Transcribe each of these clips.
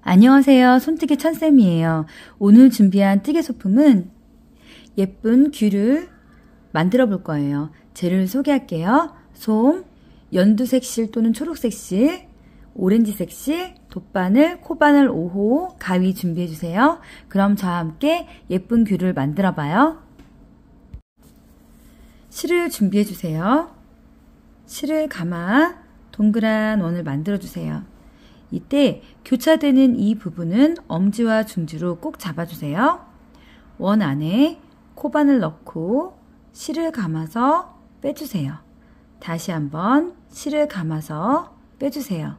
안녕하세요. 손뜨개 천쌤이에요. 오늘 준비한 뜨개 소품은 예쁜 귤을 만들어 볼 거예요. 재료를 소개할게요. 솜, 연두색 실 또는 초록색 실, 오렌지색 실, 돗바늘, 코바늘 5호, 가위 준비해 주세요. 그럼 저와 함께 예쁜 귤을 만들어 봐요. 실을 준비해 주세요. 실을 감아 동그란 원을 만들어 주세요. 이때 교차되는 이 부분은 엄지와 중지로 꼭 잡아주세요. 원 안에 코바늘 넣고 실을 감아서 빼주세요. 다시 한번 실을 감아서 빼주세요.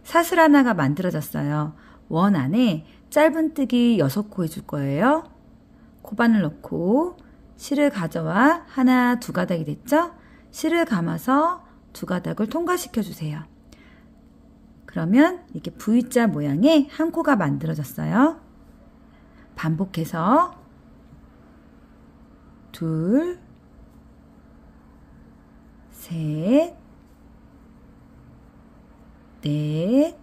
사슬 하나가 만들어졌어요. 원 안에 짧은뜨기 6코 해줄 거예요. 코바늘 넣고 실을 가져와 하나, 두 가닥이 됐죠? 실을 감아서 두 가닥을 통과시켜 주세요. 그러면 이렇게 V자 모양의 한 코가 만들어졌어요. 반복해서 둘, 셋, 넷,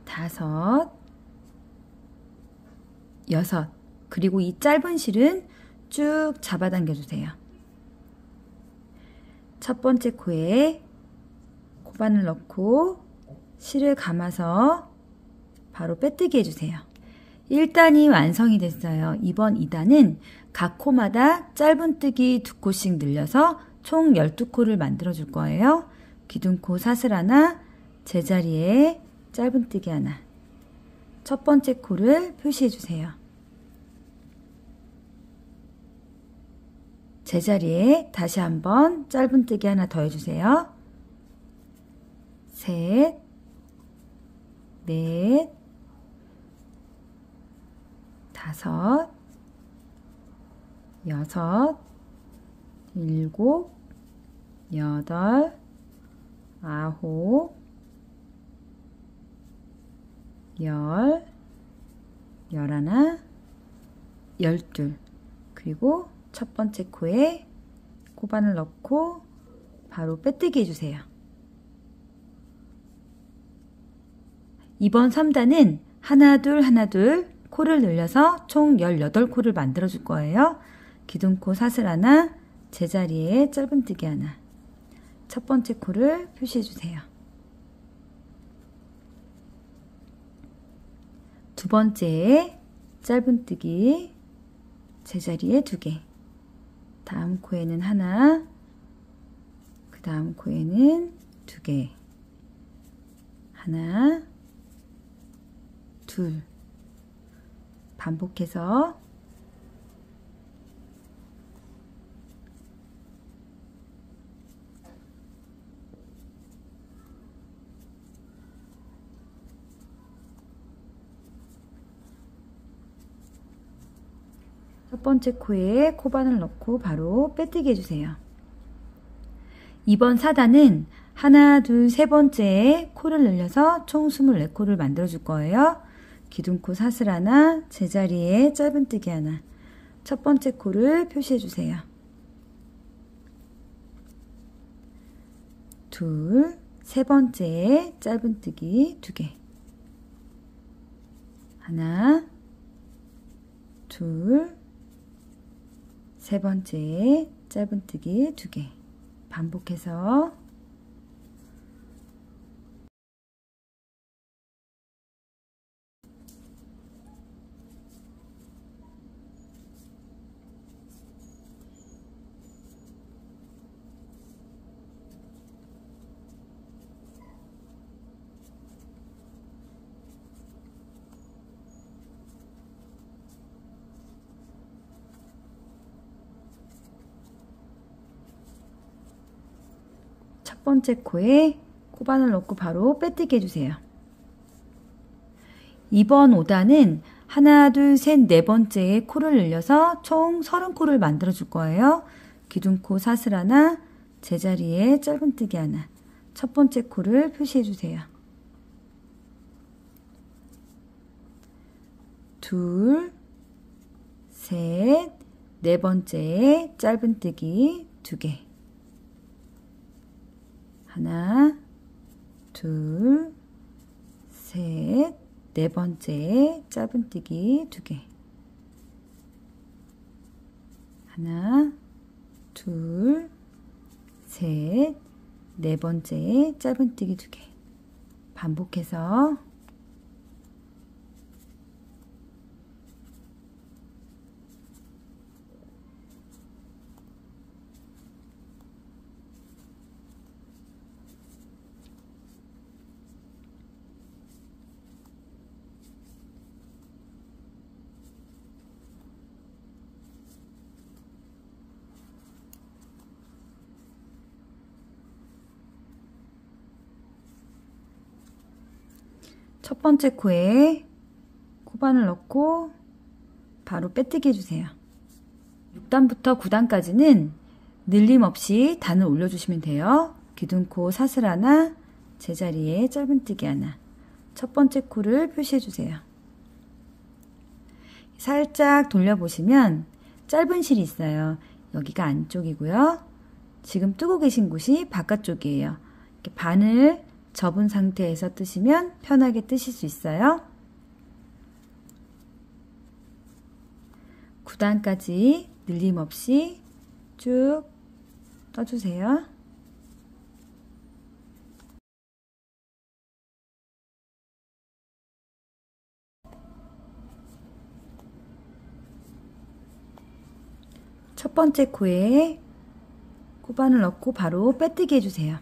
다섯, 여섯. 그리고 이 짧은 실은 쭉 잡아당겨 주세요. 첫 번째 코에 코바늘 넣고 실을 감아서 바로 빼뜨기 해주세요. 1단이 완성이 됐어요. 이번 2단은 각 코마다 짧은뜨기 2코씩 늘려서 총 12코를 만들어 줄 거예요. 기둥코 사슬 하나, 제자리에 짧은뜨기 하나. 첫 번째 코를 표시해 주세요. 제자리에 다시 한번 짧은뜨기 하나 더 해주세요. 셋, 넷, 다섯, 여섯, 일곱, 여덟, 아홉, 열, 열하나, 열둘. 그리고 첫 번째 코에 코바늘 넣고 바로 빼뜨기 해주세요. 이번 3단은 하나, 둘, 하나, 둘 코를 늘려서 총 18코를 만들어 줄 거예요. 기둥코 사슬 하나, 제자리에 짧은뜨기 하나. 첫 번째 코를 표시해 주세요. 두 번째에 짧은뜨기, 제자리에 2개. 다음 코에는 하나, 그 다음 코에는 2개. 하나, 둘. 반복해서 첫 번째 코에 코바늘 넣고 바로 빼뜨기 해주세요. 이번 4단은 하나, 둘, 세 번째에 코를 늘려서 총 24코를 만들어 줄 거예요. 기둥코 사슬 하나, 제자리에 짧은뜨기 하나. 첫 번째 코를 표시해 주세요. 둘, 세 번째에 짧은뜨기 2개. 하나, 둘, 세 번째에 짧은뜨기 2개. 반복해서 첫 번째 코에 코바늘 넣고 바로 빼뜨기 해주세요. 이번 5단은 하나, 둘, 셋, 네 번째에 코를 늘려서 총 30코를 만들어 줄 거예요. 기둥코 사슬 하나, 제자리에 짧은뜨기 하나. 첫 번째 코를 표시해 주세요. 둘, 셋, 네 번째에 짧은뜨기 2개. 하나, 둘, 셋, 셋, 네 번째 짧은뜨기 2개. 하나, 둘, 셋, 네 번째 짧은뜨기 2개. 반복해서 첫 번째 코에 코바늘 넣고 바로 빼뜨기 해주세요. 6단부터 9단까지는 늘림 없이 단을 올려주시면 돼요. 기둥코 사슬 하나, 제자리에 짧은뜨기 하나. 첫 번째 코를 표시해주세요. 살짝 돌려보시면 짧은 실이 있어요. 여기가 안쪽이고요. 지금 뜨고 계신 곳이 바깥쪽이에요. 이렇게 반을 접은 상태에서 뜨시면 편하게 뜨실 수 있어요. 9단까지 늘림 없이 쭉 떠주세요. 첫 번째 코에 코바늘 넣고 바로 빼뜨기 해주세요.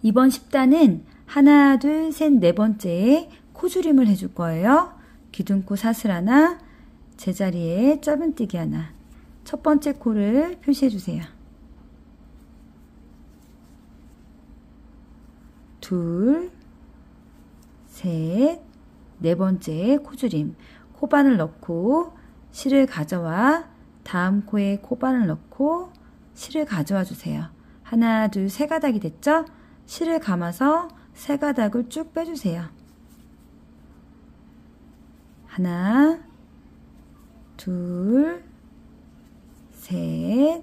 이번 10단은 하나, 둘, 셋, 네 번째에 코줄임을 해줄 거예요. 기둥코 사슬 하나, 제자리에 짧은뜨기 하나. 첫 번째 코를 표시해주세요. 둘, 셋, 네 번째에 코줄임. 코바늘 넣고 실을 가져와 다음 코에 코바늘 넣고 실을 가져와 주세요. 하나, 둘, 세 가닥이 됐죠? 실을 감아서 세 가닥을 쭉 빼주세요. 하나, 둘, 셋,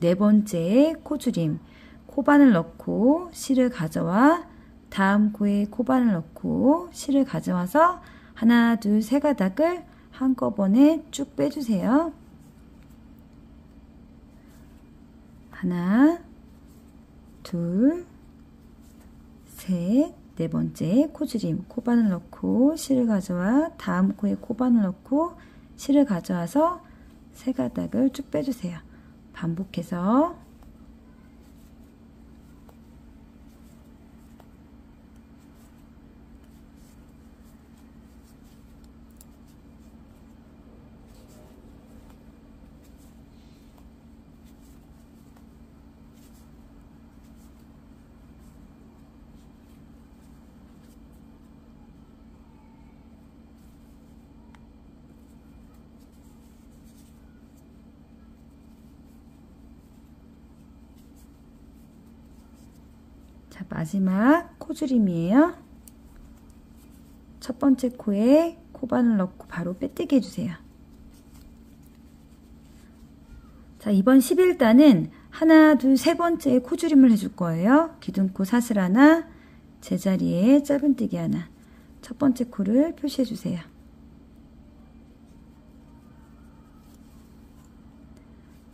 네 번째 코줄임. 코바늘 넣고 실을 가져와 다음 코에 코바늘 넣고 실을 가져와서 하나, 둘, 세 가닥을 한꺼번에 쭉 빼주세요. 하나, 둘, 셋, 네 번째 코줄임. 코바늘 넣고 실을 가져와 다음 코에 코바늘 넣고 실을 가져와서 세 가닥을 쭉 빼주세요. 반복해서 자, 마지막 코줄임이에요. 첫 번째 코에 코바늘 넣고 바로 빼뜨기 해주세요. 자, 이번 11단은 하나, 둘, 세 번째 코줄임을 해줄 거예요. 기둥코 사슬 하나, 제자리에 짧은뜨기 하나. 첫 번째 코를 표시해 주세요.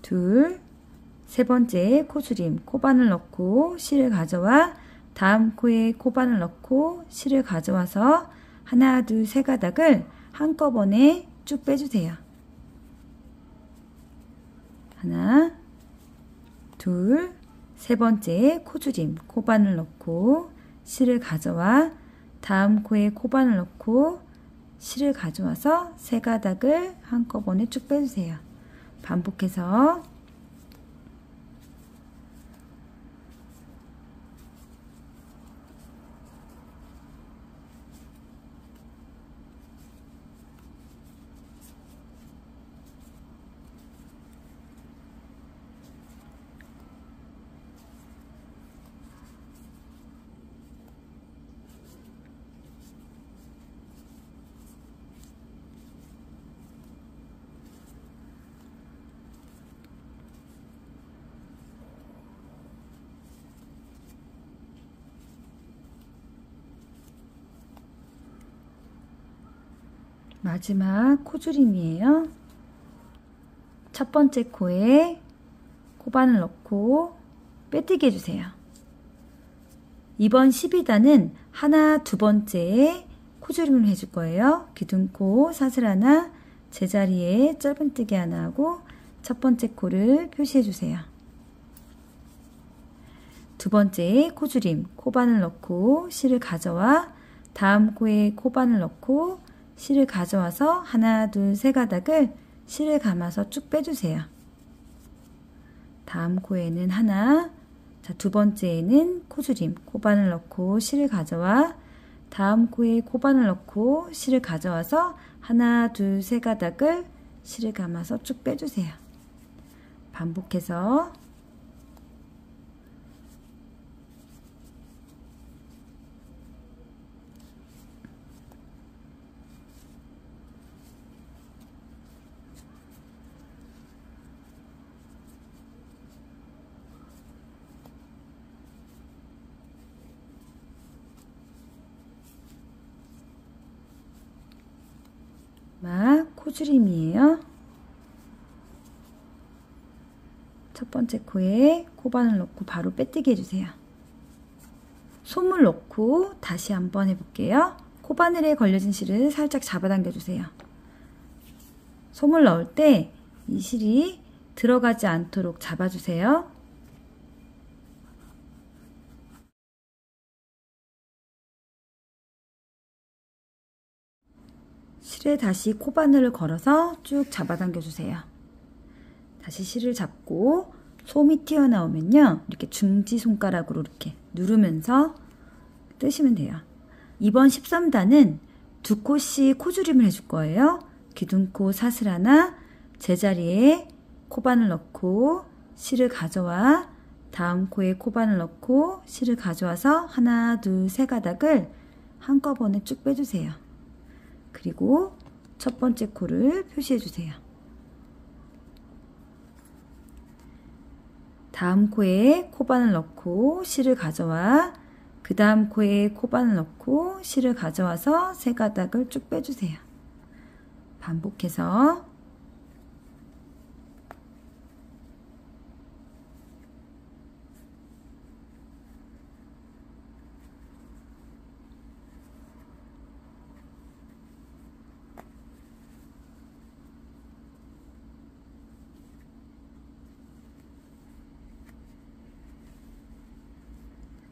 둘, 세 번째 코줄임. 코바늘 넣고 실을 가져와 다음 코에 코바늘 넣고 실을 가져와서 하나, 둘, 세 가닥을 한꺼번에 쭉 빼주세요. 하나, 둘, 세 번째 코줄임. 코바늘 넣고 실을 가져와 다음 코에 코바늘 넣고 실을 가져와서 세 가닥을 한꺼번에 쭉 빼주세요. 반복해서 마지막 코줄임이에요. 첫 번째 코에 코바늘 넣고 빼뜨기 해주세요. 이번 12단은 하나, 두 번째에 코줄임을 해줄 거예요. 기둥코 사슬 하나, 제자리에 짧은뜨기 하나 하고 첫 번째 코를 표시해 주세요. 두 번째에 코줄임, 코바늘 넣고 실을 가져와 다음 코에 코바늘 넣고 실을 가져와서 하나, 둘, 세 가닥을 실을 감아서 쭉 빼주세요. 다음 코에는 하나, 자, 두 번째에는 코줄임, 코바늘 넣고 실을 가져와 다음 코에 코바늘 넣고 실을 가져와서 하나, 둘, 세 가닥을 실을 감아서 쭉 빼주세요. 반복해서 코줄임이에요. 첫 번째 코에 코바늘 넣고 바로 빼뜨기 해주세요. 솜을 넣고 다시 한번 해볼게요. 코바늘에 걸려진 실을 살짝 잡아당겨 주세요. 솜을 넣을 때 이 실이 들어가지 않도록 잡아주세요. 실에 다시 코바늘을 걸어서 쭉 잡아당겨 주세요. 다시 실을 잡고 솜이 튀어나오면요, 이렇게 중지 손가락으로 이렇게 누르면서 뜨시면 돼요. 이번 13단은 두 코씩 코줄임을 해줄 거예요. 기둥코 사슬 하나, 제자리에 코바늘 넣고 실을 가져와 다음 코에 코바늘 넣고 실을 가져와서 하나, 둘, 세 가닥을 한꺼번에 쭉 빼주세요. 그리고 첫 번째 코를 표시해 주세요. 다음 코에 코바늘 넣고 실을 가져와 그 다음 코에 코바늘 넣고 실을 가져와서 세 가닥을 쭉 빼주세요. 반복해서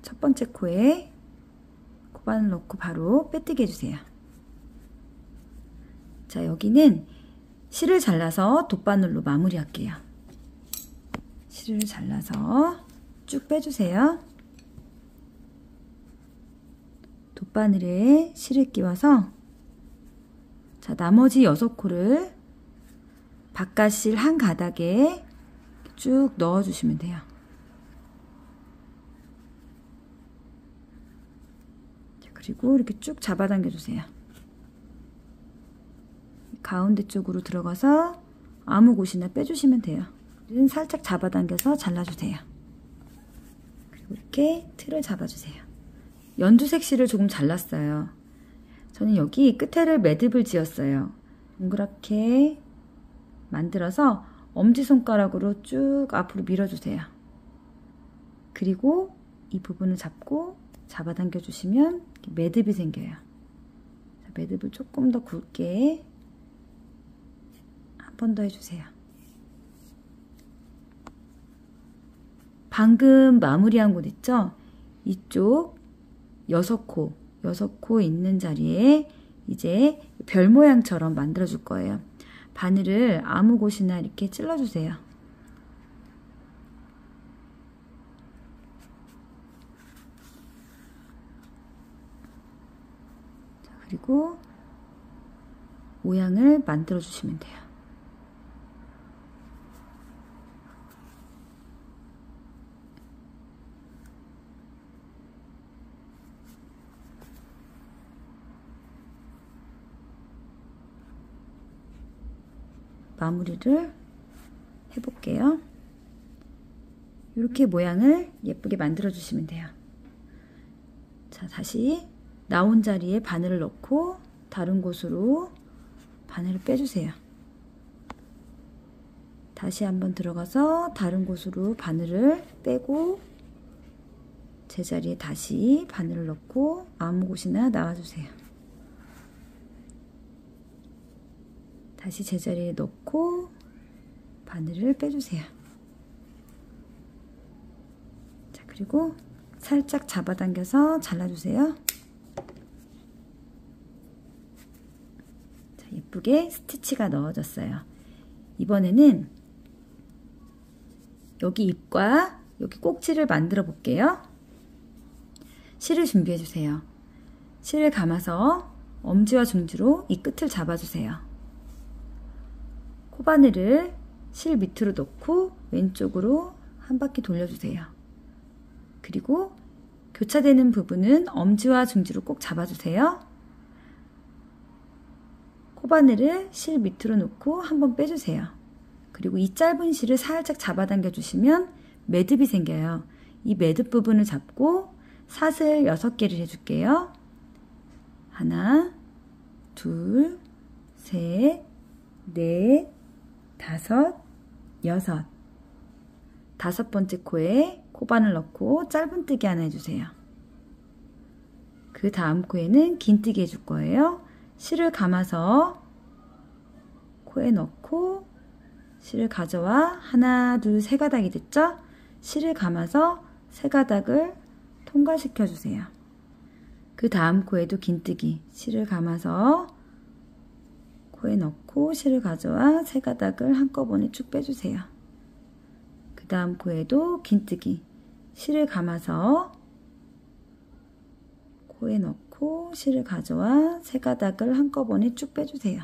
첫 번째 코에 코바늘 넣고 바로 빼뜨기 해주세요. 자, 여기는 실을 잘라서 돗바늘로 마무리할게요. 실을 잘라서 쭉 빼주세요. 돗바늘에 실을 끼워서 자, 나머지 6코를 바깥실 한 가닥에 쭉 넣어주시면 돼요. 그리고 이렇게 쭉 잡아당겨 주세요. 가운데 쪽으로 들어가서 아무 곳이나 빼주시면 돼요. 살짝 잡아당겨서 잘라주세요. 그리고 이렇게 틀을 잡아주세요. 연두색 실을 조금 잘랐어요. 저는 여기 끝에를 매듭을 지었어요. 동그랗게 만들어서 엄지손가락으로 쭉 앞으로 밀어주세요. 그리고 이 부분을 잡고 잡아당겨 주시면 매듭이 생겨요. 자, 매듭을 조금 더 굵게 한 번 더 해주세요. 방금 마무리한 곳 있죠? 이쪽 6코 있는 자리에 이제 별 모양처럼 만들어 줄 거예요. 바늘을 아무 곳이나 이렇게 찔러 주세요. 그리고 모양을 만들어 주시면 돼요. 마무리를 해볼게요. 이렇게 모양을 예쁘게 만들어 주시면 돼요. 자, 다시 나온 자리에 바늘을 넣고 다른 곳으로 바늘을 빼주세요. 다시 한번 들어가서 다른 곳으로 바늘을 빼고 제자리에 다시 바늘을 넣고 아무 곳이나 나와주세요. 다시 제자리에 넣고 바늘을 빼주세요. 자, 그리고 살짝 잡아당겨서 잘라주세요. 자, 예쁘게 스티치가 넣어졌어요. 이번에는 여기 잎과 여기 꼭지를 만들어 볼게요. 실을 준비해 주세요. 실을 감아서 엄지와 중지로 이 끝을 잡아주세요. 코바늘을 실 밑으로 놓고 왼쪽으로 한 바퀴 돌려주세요. 그리고 교차되는 부분은 엄지와 중지로 꼭 잡아주세요. 코바늘을 실 밑으로 놓고 한번 빼주세요. 그리고 이 짧은 실을 살짝 잡아당겨 주시면 매듭이 생겨요. 이 매듭 부분을 잡고 사슬 6개를 해줄게요. 하나, 둘, 셋, 넷, 다섯, 여섯. 5번째 코에 코바늘 넣고 짧은뜨기 하나 해주세요. 그 다음 코에는 긴뜨기 해줄 거예요. 실을 감아서 코에 넣고 실을 가져와 하나, 둘, 3가닥이 됐죠? 실을 감아서 3가닥을 통과시켜 주세요. 그 다음 코에도 긴뜨기, 실을 감아서 코에 넣고 실을 가져와 3가닥을 한꺼번에 쭉 빼주세요. 그 다음 코에도 긴뜨기, 실을 감아서 코에 넣고 실을 가져와 3가닥을 한꺼번에 쭉 빼주세요.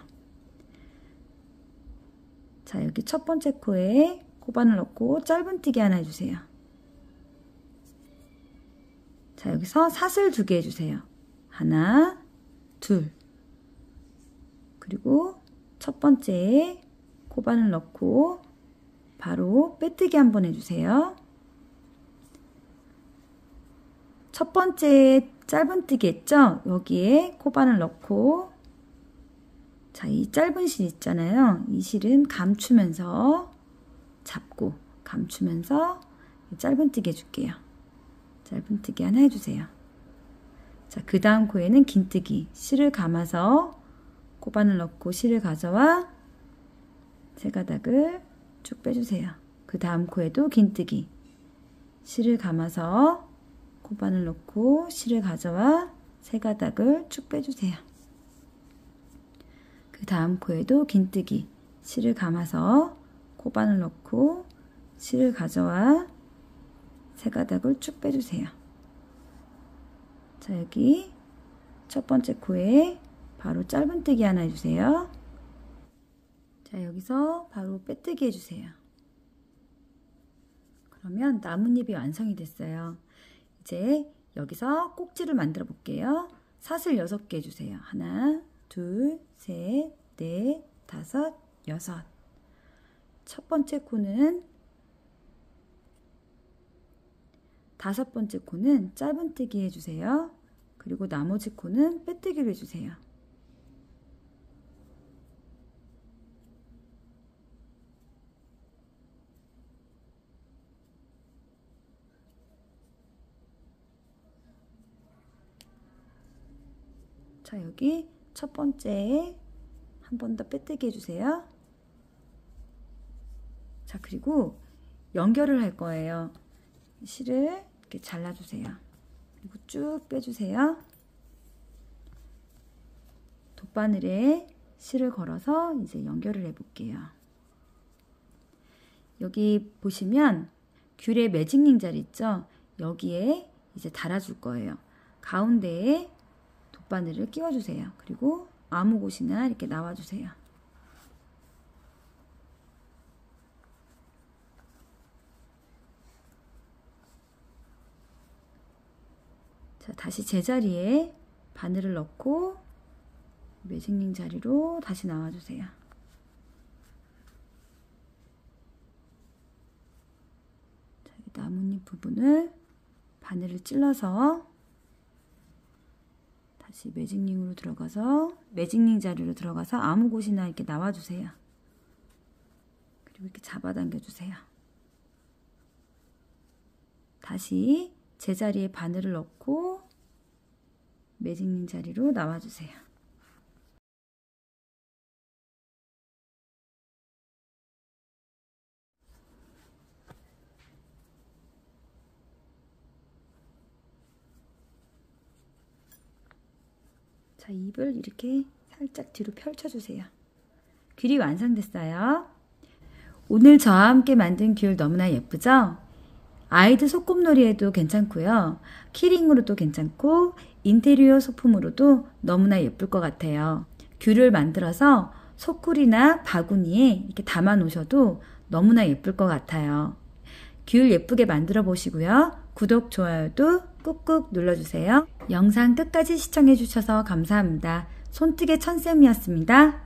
자, 여기 첫 번째 코에 코바늘 넣고 짧은뜨기 하나 해주세요. 자, 여기서 사슬 2개 해주세요. 하나, 둘. 그리고 첫 번째에 코바늘 넣고 바로 빼뜨기 한번 해주세요. 첫 번째 짧은뜨기 했죠? 여기에 코바늘 넣고 자, 이 짧은 실 있잖아요. 이 실은 감추면서 잡고 감추면서 짧은뜨기 해줄게요. 짧은뜨기 하나 해주세요. 자, 그 다음 코에는 긴뜨기, 실을 감아서 코바늘 넣고 실을 가져와 3가닥을 쭉 빼주세요. 그 다음 코에도 긴뜨기, 실을 감아서 코바늘 넣고 실을 가져와 3가닥을 쭉 빼주세요. 그 다음 코에도 긴뜨기, 실을 감아서 코바늘 넣고 실을 가져와 3가닥을 쭉 빼주세요. 자, 여기 첫 번째 코에 바로 짧은뜨기 하나 해주세요. 자, 여기서 바로 빼뜨기 해주세요. 그러면 나뭇잎이 완성이 됐어요. 이제 여기서 꼭지를 만들어 볼게요. 사슬 6개 해주세요. 하나, 둘, 셋, 넷, 다섯, 여섯. 첫 번째 코는 5번째 코는 짧은뜨기 해주세요. 그리고 나머지 코는 빼뜨기로 해주세요. 자, 여기 첫 번째에 한 번 더 빼뜨기 해주세요. 자, 그리고 연결을 할 거예요. 실을 이렇게 잘라주세요. 그리고 쭉 빼주세요. 돗바늘에 실을 걸어서 이제 연결을 해 볼게요. 여기 보시면 귤의 매직링 자리 있죠? 여기에 이제 달아줄 거예요. 가운데에 돗바늘을 끼워주세요. 그리고 아무 곳이나 이렇게 나와주세요. 자, 다시 제자리에 바늘을 넣고 매직링 자리로 다시 나와주세요. 자, 나뭇잎 부분을 바늘을 찔러서 다시 다시 매직링으로 들어가서 매직링 자리로 들어가서 아무 곳이나 이렇게 나와주세요. 그리고 이렇게 잡아당겨 주세요. 다시 제자리에 바늘을 넣고 매직링 자리로 나와주세요. 자, 입을 이렇게 살짝 뒤로 펼쳐주세요. 귤이 완성됐어요. 오늘 저와 함께 만든 귤 너무나 예쁘죠? 아이들 소꿉놀이에도 괜찮고요. 키링으로도 괜찮고 인테리어 소품으로도 너무나 예쁠 것 같아요. 귤을 만들어서 소쿠리나 바구니에 이렇게 담아 놓으셔도 너무나 예쁠 것 같아요. 귤 예쁘게 만들어 보시고요. 구독, 좋아요도 꾹꾹 눌러주세요. 영상 끝까지 시청해 주셔서 감사합니다. 손뜨개 천쌤이었습니다.